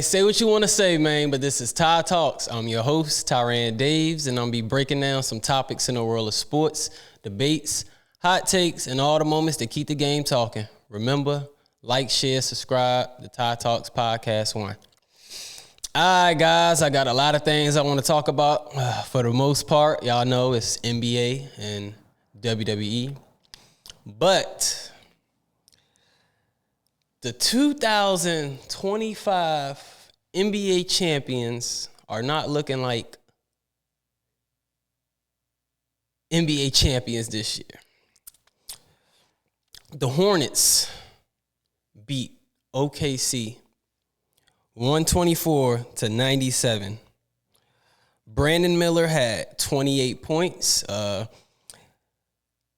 say what you want to say, man, but this is Ty Talks. I'm your host, Tyran Daves, and I'm going to be breaking down some topics in the world of sports, debates, hot takes, and all the moments that keep the game talking. Remember, like, share, subscribe. The Ty Talks Podcast 1. All right, guys, I got a lot of things I want to talk about. For the most part, y'all know it's NBA and WWE. But the 2025 NBA champions are not looking like NBA champions this year. The Hornets beat OKC 124-97. Brandon Miller had 28 points,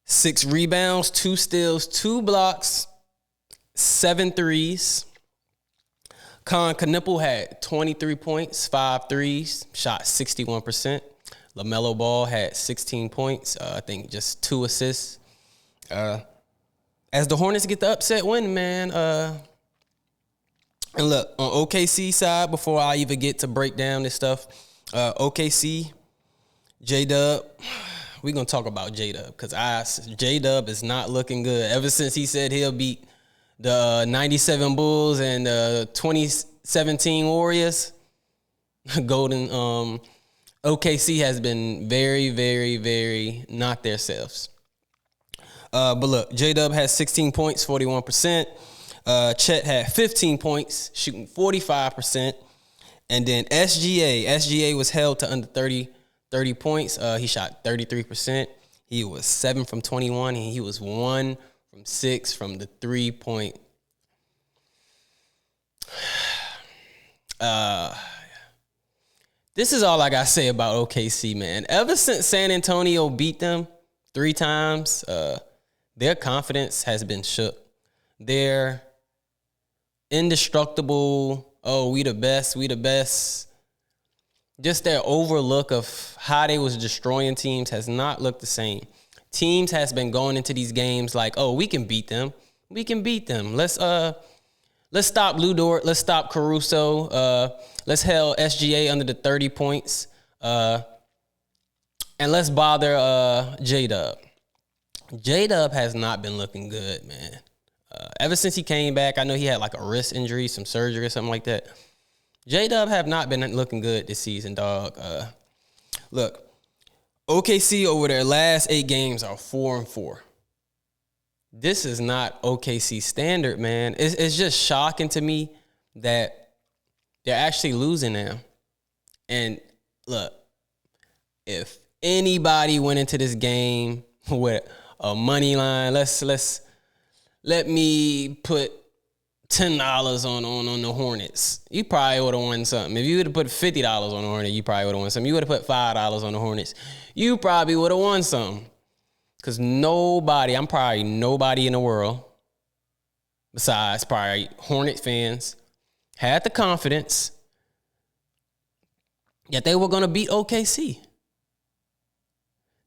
6 rebounds, 2 steals, 2 blocks, 7 threes. Con Knipple had 23 points, 5 threes, shot 61%. LaMelo Ball had 16 points, I think just 2 assists. As the Hornets get the upset win, man. And look, on OKC side, before I even get to break down this stuff, OKC, J-Dub, we're going to talk about J-Dub because J-Dub is not looking good. Ever since he said he'll beat the 97 Bulls and the 2017 Warriors, Golden, OKC has been very, very, very not themselves. But look, J-Dub has 16 points, 41%. Chet had 15 points, shooting 45%. And then SGA was held to under 30 points. He shot 33%. He was 7 from 21, and he was 1 from 6 from the 3-point. This is all I got to say about OKC, man. Ever since San Antonio beat them 3 times, their confidence has been shook. They're indestructible. Oh, we the best. Just their overlook of how they was destroying teams has not looked the same. Teams has been going into these games like, oh, we can beat them. Let's stop Lou Dort. Let's stop Caruso. Let's held SGA under the 30 points. And let's bother J-Dub. J-Dub has not been looking good, man. Ever since he came back, I know he had like a wrist injury, some surgery or something like that. J-Dub have not been looking good this season, dog. Look, OKC over their last 8 games are 4-4. This is not OKC standard, man. It's just shocking to me that they're actually losing now. And look, if anybody went into this game with a money line, let me put $10 on the Hornets. You probably would have won something. If you would have put $50 on the Hornets, you probably would have won something. You would have put $5 on the Hornets, you probably would have won something. Because I'm probably nobody in the world, besides probably Hornet fans, had the confidence that they were going to beat OKC.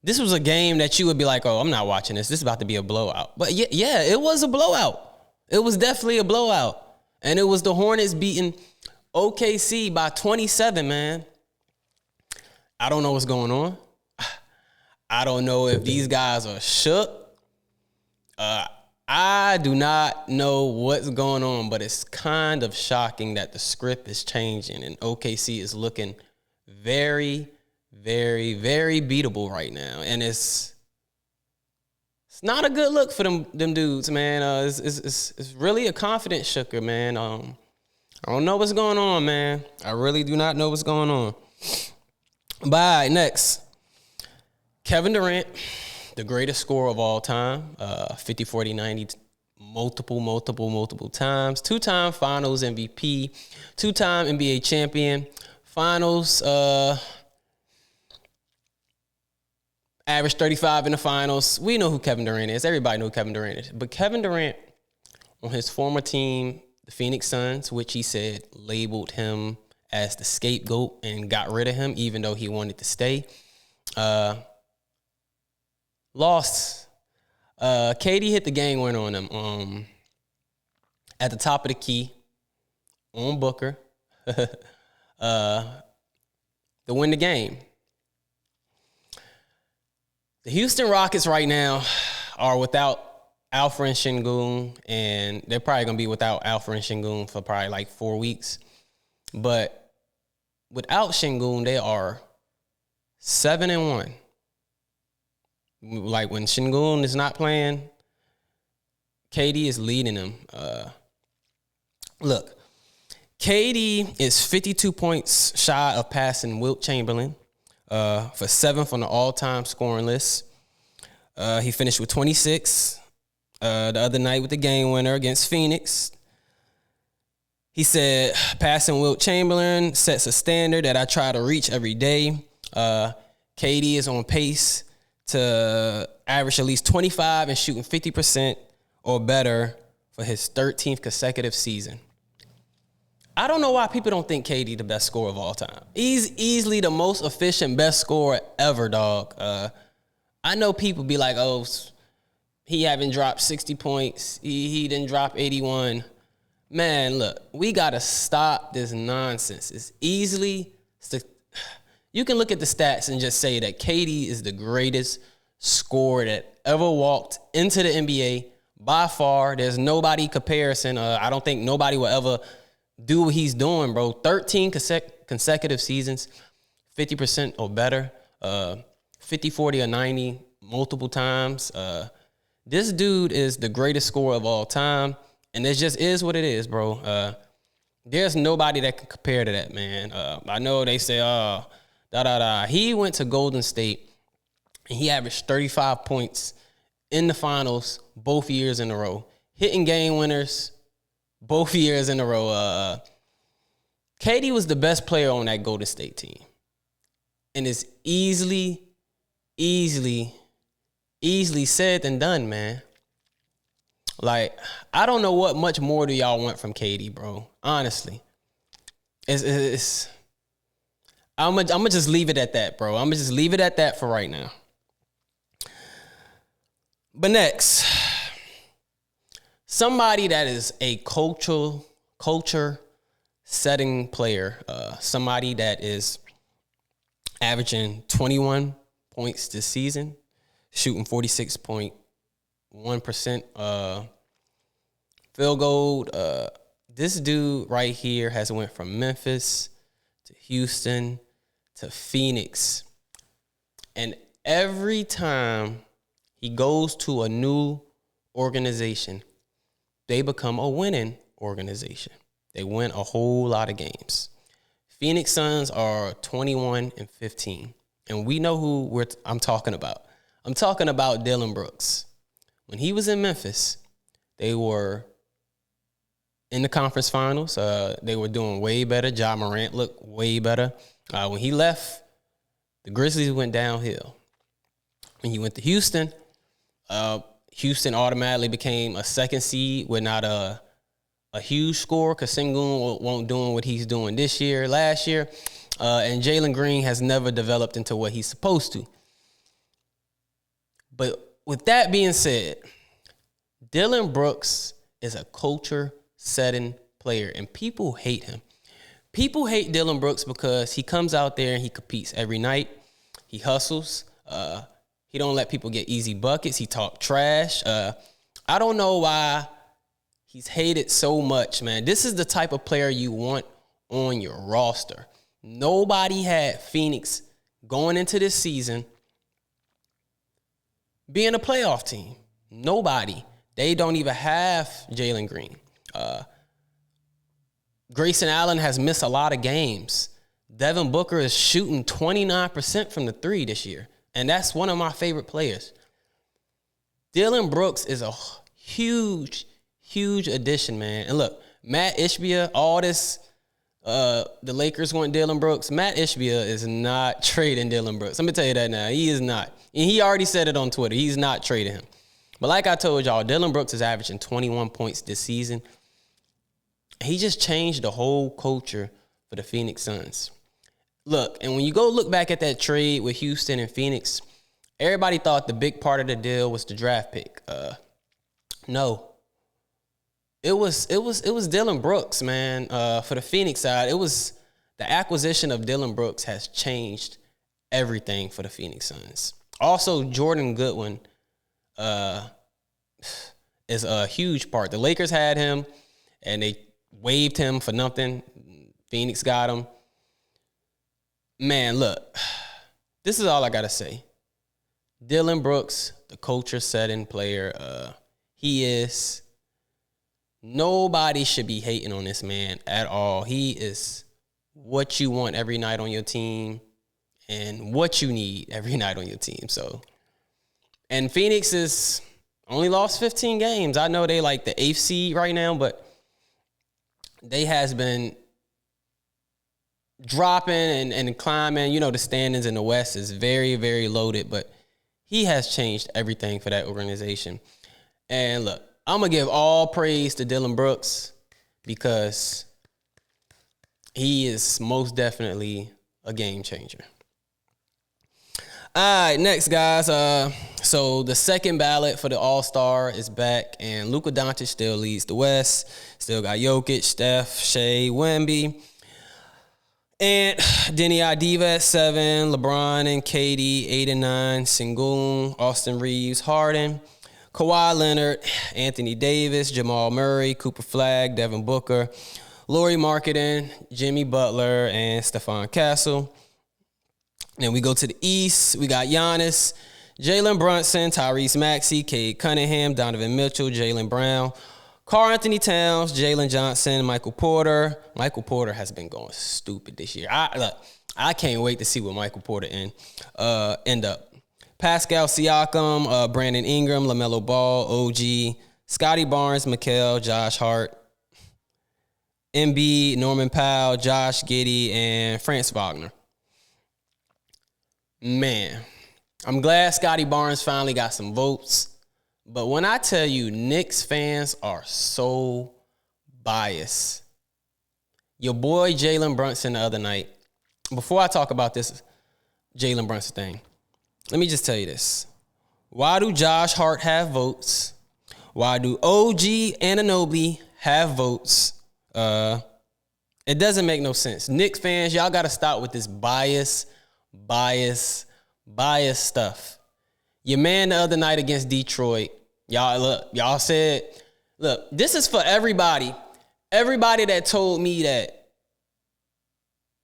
This was a game that you would be like, oh, I'm not watching this. This is about to be a blowout. But yeah, it was a blowout. It was definitely a blowout. And it was the Hornets beating OKC by 27, man. I don't know what's going on. I don't know if these guys are shook. I do not know what's going on, but it's kind of shocking that the script is changing and OKC is looking very, very, very beatable right now. And it's not a good look for them dudes, man. It's really a confidence shooker, man. I don't know what's going on, man. I really do not know what's going on. Bye. Next. Kevin Durant, the greatest scorer of all time. 50, 40, 90, multiple times. 2-time finals MVP. 2-time NBA champion. Finals, averaged 35 in the finals. We know who Kevin Durant is. Everybody knows who Kevin Durant is. But Kevin Durant, on his former team, the Phoenix Suns, which he said labeled him as the scapegoat and got rid of him, even though he wanted to stay, lost. KD hit the game winner on him at the top of the key on Booker. to win the game. The Houston Rockets right now are without Alfred Şengün, and they're probably going to be without Alfred Şengün for probably like 4 weeks. But without Şengün, they are 7-1. Like when Şengün is not playing, KD is leading them. Look, KD is 52 points shy of passing Wilt Chamberlain for 7th on the all-time scoring list. He finished with 26 the other night with the game winner against Phoenix. He said, passing Wilt Chamberlain sets a standard that I try to reach every day. KD is on pace to average at least 25 and shooting 50% or better for his 13th consecutive season. I don't know why people don't think KD the best scorer of all time. He's easily the most efficient, best scorer ever, dog. I know people be like, oh, he haven't dropped 60 points. He didn't drop 81. Man, look, we got to stop this nonsense. It's easily, you can look at the stats and just say that KD is the greatest scorer that ever walked into the NBA by far. There's nobody comparison. I don't think nobody will ever do what he's doing, bro. 13 consecutive seasons, 50% or better, 50, 40, or 90 multiple times. This dude is the greatest scorer of all time, and it just is what it is, bro. There's nobody that can compare to that, man. I know they say, He went to Golden State, and he averaged 35 points in the finals both years in a row, hitting game winners both years in a row. KD was the best player on that Golden State team. And it's easily said than done, man. Like, I don't know what much more do y'all want from KD, bro. Honestly. I'm gonna just leave it at that, bro. I'm gonna just leave it at that for right now. But next, somebody that is a culture-setting player, somebody that is averaging 21 points this season, shooting 46.1% field goal. This dude right here has went from Memphis to Houston to Phoenix. And every time he goes to a new organization, they become a winning organization. They win a whole lot of games. Phoenix Suns are 21-15. And we know who I'm talking about. I'm talking about Dillon Brooks. When he was in Memphis, they were in the conference finals. They were doing way better. Ja Morant looked way better. When he left, the Grizzlies went downhill. When he went to Houston, Houston automatically became a second seed with not a huge score because Şengün won't doing what he's doing last year. And Jalen Green has never developed into what he's supposed to. But with that being said, Dillon Brooks is a culture-setting player, and people hate him. People hate Dillon Brooks because he comes out there and he competes every night. He hustles. He don't let people get easy buckets. He talk trash. I don't know why he's hated so much, man. This is the type of player you want on your roster. Nobody had Phoenix going into this season being a playoff team. Nobody. They don't even have Jalen Green. Grayson Allen has missed a lot of games. Devin Booker is shooting 29% from the three this year. And that's one of my favorite players. Dillon Brooks is a huge addition, man. And look, Matt Ishbia, all this, the Lakers want Dillon Brooks. Matt Ishbia is not trading Dillon Brooks. Let me tell you that now. He is not. And he already said it on Twitter. He's not trading him. But like I told y'all, Dillon Brooks is averaging 21 points this season. He just changed the whole culture for the Phoenix Suns. Look, and when you go look back at that trade with Houston and Phoenix, everybody thought the big part of the deal was the draft pick. No. it was Dillon Brooks, man. For the Phoenix side, it was the acquisition of Dillon Brooks has changed everything for the Phoenix Suns. Also, Jordan Goodwin is a huge part. The Lakers had him, and they waived him for nothing. Phoenix got him. Man, look, this is all I got to say. Dillon Brooks, the culture-setting player, he is. Nobody should be hating on this man at all. He is what you want every night on your team and what you need every night on your team. So, and Phoenix is only lost 15 games. I know they like the 8th seed right now, but they has been dropping and climbing. You know, the standings in the West is very, very loaded, but he has changed everything for that organization. And look, I'm going to give all praise to Dillon Brooks because he is most definitely a game changer. All right, next, guys. So the second ballot for the All-Star is back, and Luka Doncic still leads the West. Still got Jokic, Steph, Shea, Wemby. And Denny Adiva at 7, LeBron and KD 8 and 9, Sengun, Austin Reeves, Harden, Kawhi Leonard, Anthony Davis, Jamal Murray, Cooper Flagg, Devin Booker, Lauri Markkanen, Jimmy Butler, and Stephon Castle. Then we go to the East. We got Giannis, Jalen Brunson, Tyrese Maxey, Cade Cunningham, Donovan Mitchell, Jaylen Brown, Karl Anthony Towns, Jalen Johnson, Michael Porter. Michael Porter has been going stupid this year. I can't wait to see what Michael Porter end up. Pascal Siakam, Brandon Ingram, LaMelo Ball, OG, Scotty Barnes, Mikal, Josh Hart, Embiid, Norman Powell, Josh Giddey, and Franz Wagner. Man, I'm glad Scotty Barnes finally got some votes. But when I tell you Knicks fans are so biased, your boy Jalen Brunson the other night, before I talk about this Jalen Brunson thing, let me just tell you this. Why do Josh Hart have votes? Why do OG Anunoby have votes? It doesn't make no sense. Knicks fans, y'all got to stop with this bias stuff. Your man the other night against Detroit, y'all said, look, this is for everybody. Everybody that told me that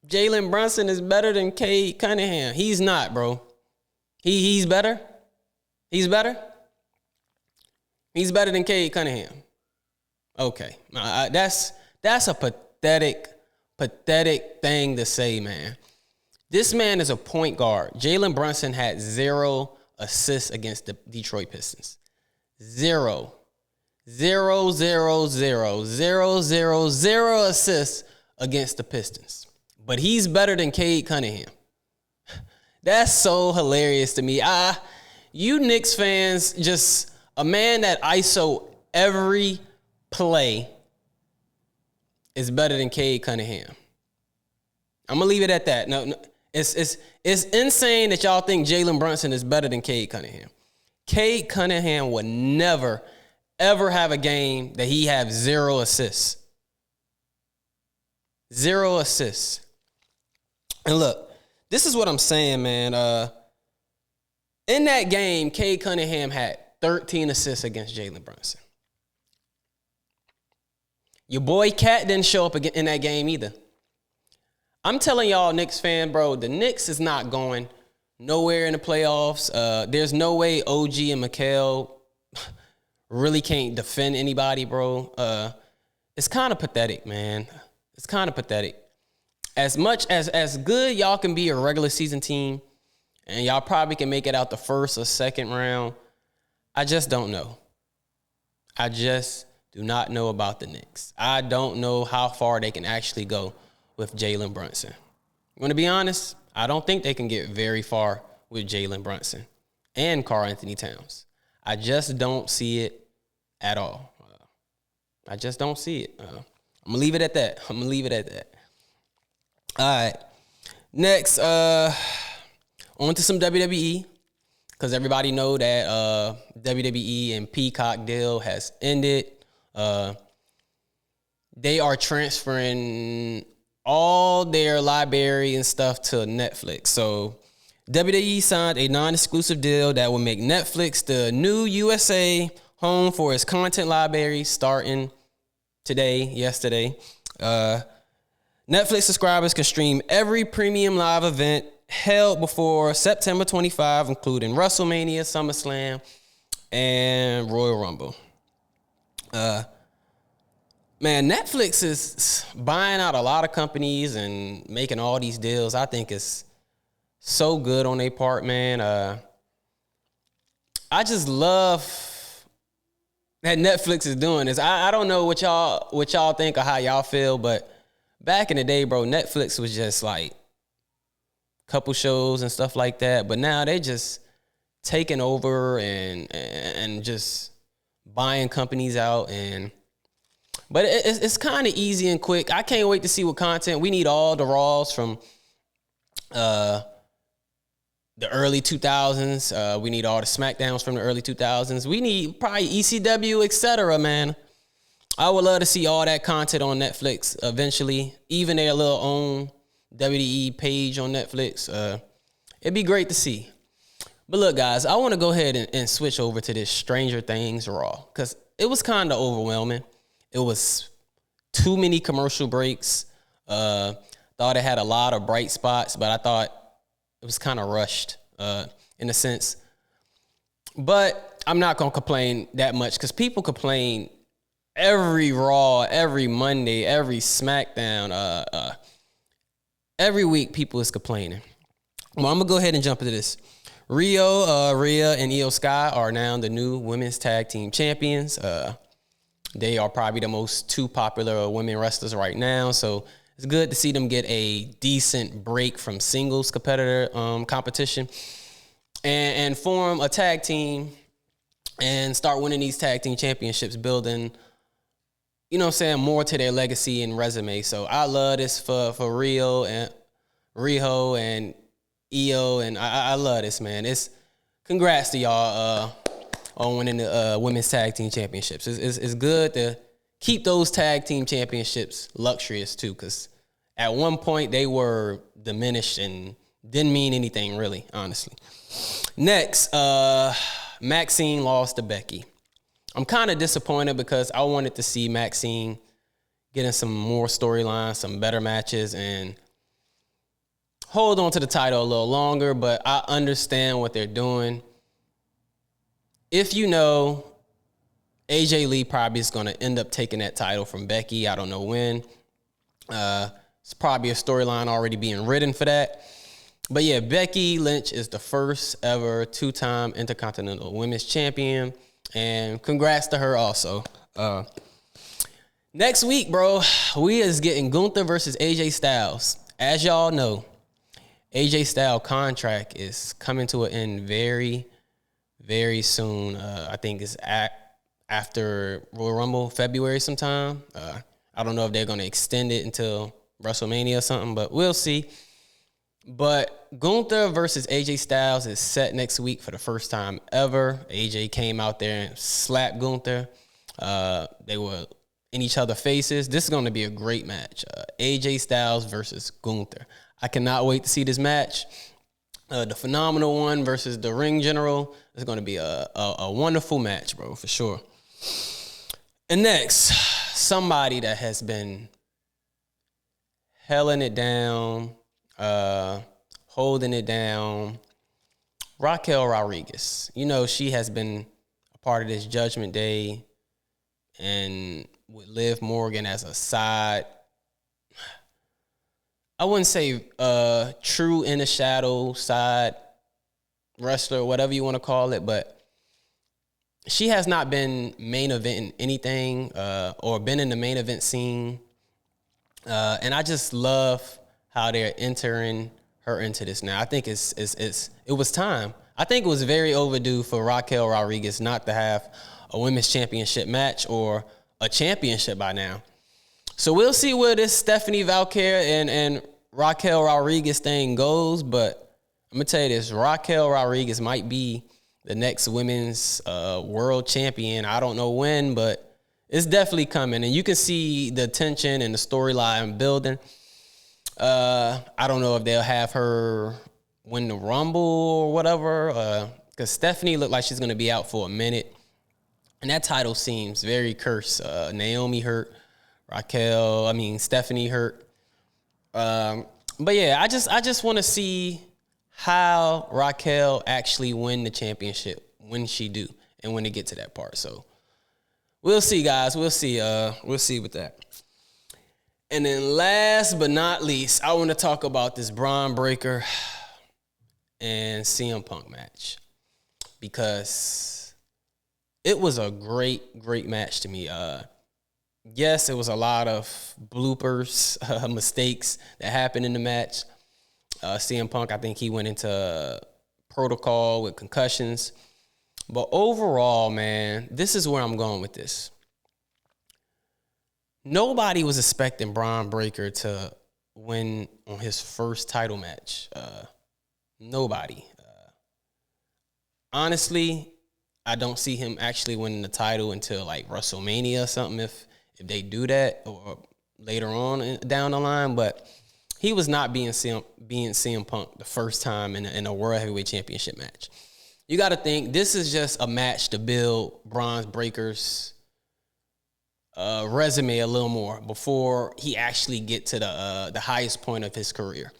Jalen Brunson is better than Cade Cunningham. He's not, bro. He's better. He's better. He's better than Cade Cunningham. Okay. That's a pathetic thing to say, man. This man is a point guard. Jalen Brunson had 0 assists against the Detroit Pistons. 0. 0, 0, 0, 0, 0, 0 assists against the Pistons. But he's better than Cade Cunningham. That's so hilarious to me. You Knicks fans, just a man that ISO every play is better than Cade Cunningham. I'm going to leave it at that. No, it's insane that y'all think Jalen Brunson is better than Cade Cunningham. Cade Cunningham would never, ever have a game that he have 0 assists. 0 assists. And look, this is what I'm saying, man. In that game, Cade Cunningham had 13 assists against Jalen Brunson. Your boy Cat didn't show up in that game either. I'm telling y'all, Knicks fan, bro, the Knicks is not going nowhere in the playoffs. There's no way OG and Mikal really can't defend anybody, bro. It's kind of pathetic, man. It's kind of pathetic. As much as good y'all can be a regular season team, and y'all probably can make it out the first or second round, I just don't know. I just do not know about the Knicks. I don't know how far they can actually go with Jalen Brunson. I'm going to be honest, I don't think they can get very far with Jalen Brunson and Karl Anthony Towns. I just don't see it at all. I just don't see it. I'm going to leave it at that. All right. Next, on to some WWE, because everybody know that WWE and Peacock deal has ended. they are transferring all their library and stuff to Netflix. So WWE signed a non-exclusive deal that will make Netflix the new USA home for its content library starting yesterday. Netflix subscribers can stream every premium live event held before September 25, including WrestleMania, SummerSlam, and Royal Rumble. Man, Netflix is buying out a lot of companies and making all these deals. I think it's so good on their part, man. I just love that Netflix is doing this. I don't know what y'all think or how y'all feel, but back in the day, bro, Netflix was just like a couple shows and stuff like that. But now they just taking over and just buying companies out. But it's kind of easy and quick. I can't wait to see what content. We need all the Raws from the early 2000s. We need all the SmackDowns from the early 2000s. We need probably ECW, etc., man. I would love to see all that content on Netflix eventually. Even their little own WWE page on Netflix. It'd be great to see. But look, guys, I want to go ahead and switch over to this Stranger Things Raw, because it was kind of overwhelming. It was too many commercial breaks. Thought it had a lot of bright spots, but I thought it was kind of rushed in a sense. But I'm not going to complain that much, because people complain every Raw, every Monday, every SmackDown. Every week people is complaining. Well, I'm going to go ahead and jump into this. Rhea and Io Sky are now the new women's tag team champions. They are probably the most two popular women wrestlers right now, so it's good to see them get a decent break from singles competitor competition and form a tag team and start winning these tag team championships, building, you know what I'm saying, more to their legacy and resume. So I love this for Riho and Io, and I love this, man. It's congrats to y'all on winning the women's tag team championships. It's good to keep those tag team championships luxurious too, because at one point they were diminished and didn't mean anything really, honestly. Next, Maxine lost to Becky. I'm kind of disappointed because I wanted to see Maxine getting some more storylines, some better matches, and hold on to the title a little longer, but I understand what they're doing. If you know, AJ Lee probably is going to end up taking that title from Becky. I don't know when. It's probably a storyline already being written for that. But yeah, Becky Lynch is the first ever two-time Intercontinental Women's Champion. And congrats to her also. Next week, bro, we is getting Gunther versus AJ Styles. As y'all know, AJ Styles' contract is coming to an end very, very soon. I think it's after Royal Rumble, February sometime. I don't know if they're going to extend it until WrestleMania or something, but we'll see. But Gunther versus AJ Styles is set next week for the first time ever. AJ came out there and slapped Gunther. They were in each other's faces. This is going to be a great match. AJ Styles versus Gunther. I cannot wait to see this match. The Phenomenal One versus the Ring General is going to be a wonderful match, bro, for sure. And next, somebody that has been holding it down, Raquel Rodriguez. You know, she has been a part of this Judgment Day and with Liv Morgan as a side, I wouldn't say true in the shadow side wrestler, whatever you want to call it, but she has not been main eventing anything or been in the main event scene. And I just love how they're entering her into this now. I think it was time. I think it was very overdue for Raquel Rodriguez not to have a women's championship match or a championship by now. So we'll see where this Stephanie Valkyrie and Raquel Rodriguez thing goes. But I'm going to tell you this, Raquel Rodriguez might be the next women's world champion. I don't know when, but It's definitely coming, and you can see the tension and the storyline building. I don't know if they'll have her win the Rumble or whatever, because Stephanie looked like she's going to be out for a minute. And that title seems very cursed. Naomi hurt, Stephanie hurt. But yeah, I just want to see how Raquel actually win the championship when she do and when they get to that part. So we'll see, guys. We'll see with that. And then last but not least, I want to talk about this Braun Breaker and CM Punk match, because it was a great match to me. Yes, it was a lot of bloopers, mistakes that happened in the match. CM Punk, I think he went into protocol with concussions. But overall, man, this is where I'm going with this. Nobody was expecting Braun Breaker to win on his first title match. Nobody. Honestly, I don't see him actually winning the title until like WrestleMania or something, if they do that, or later on down the line. But he was not being CM Punk the first time in a World Heavyweight Championship match. You got to think this is just a match to build Braun Breaker's resume a little more before he actually get to the highest point of his career.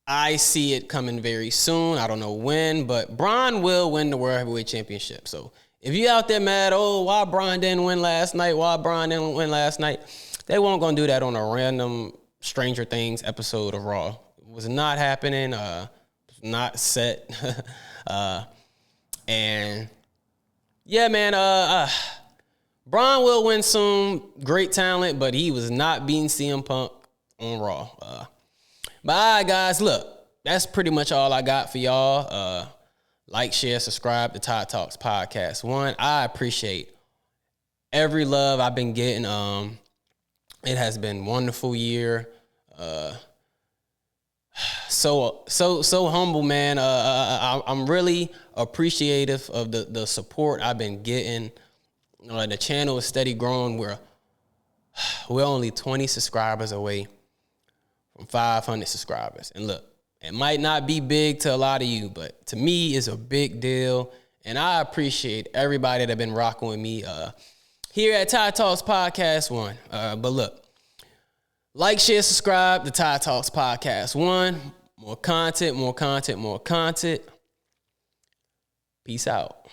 I see it coming very soon. I don't know when, but Braun will win the World Heavyweight Championship. So if you out there mad, why Braun didn't win last night? They weren't going to do that on a random Stranger Things episode of Raw. It was not happening. Not set. And yeah, man, Braun will win soon. Great talent, but he was not beating CM Punk on Raw. But all right, guys, look, that's pretty much all I got for y'all. Like, share, subscribe to Tide Talks Podcast 1. I appreciate every love I've been getting. It has been a wonderful year. So humble, man. I'm really appreciative of the support I've been getting. The channel is steady growing. We're only 20 subscribers away from 500 subscribers. And look, it might not be big to a lot of you, but to me, it's a big deal. And I appreciate everybody that been rocking with me here at Tide Talks Podcast 1. But look, like, share, subscribe to Tide Talks Podcast 1. More content. Peace out.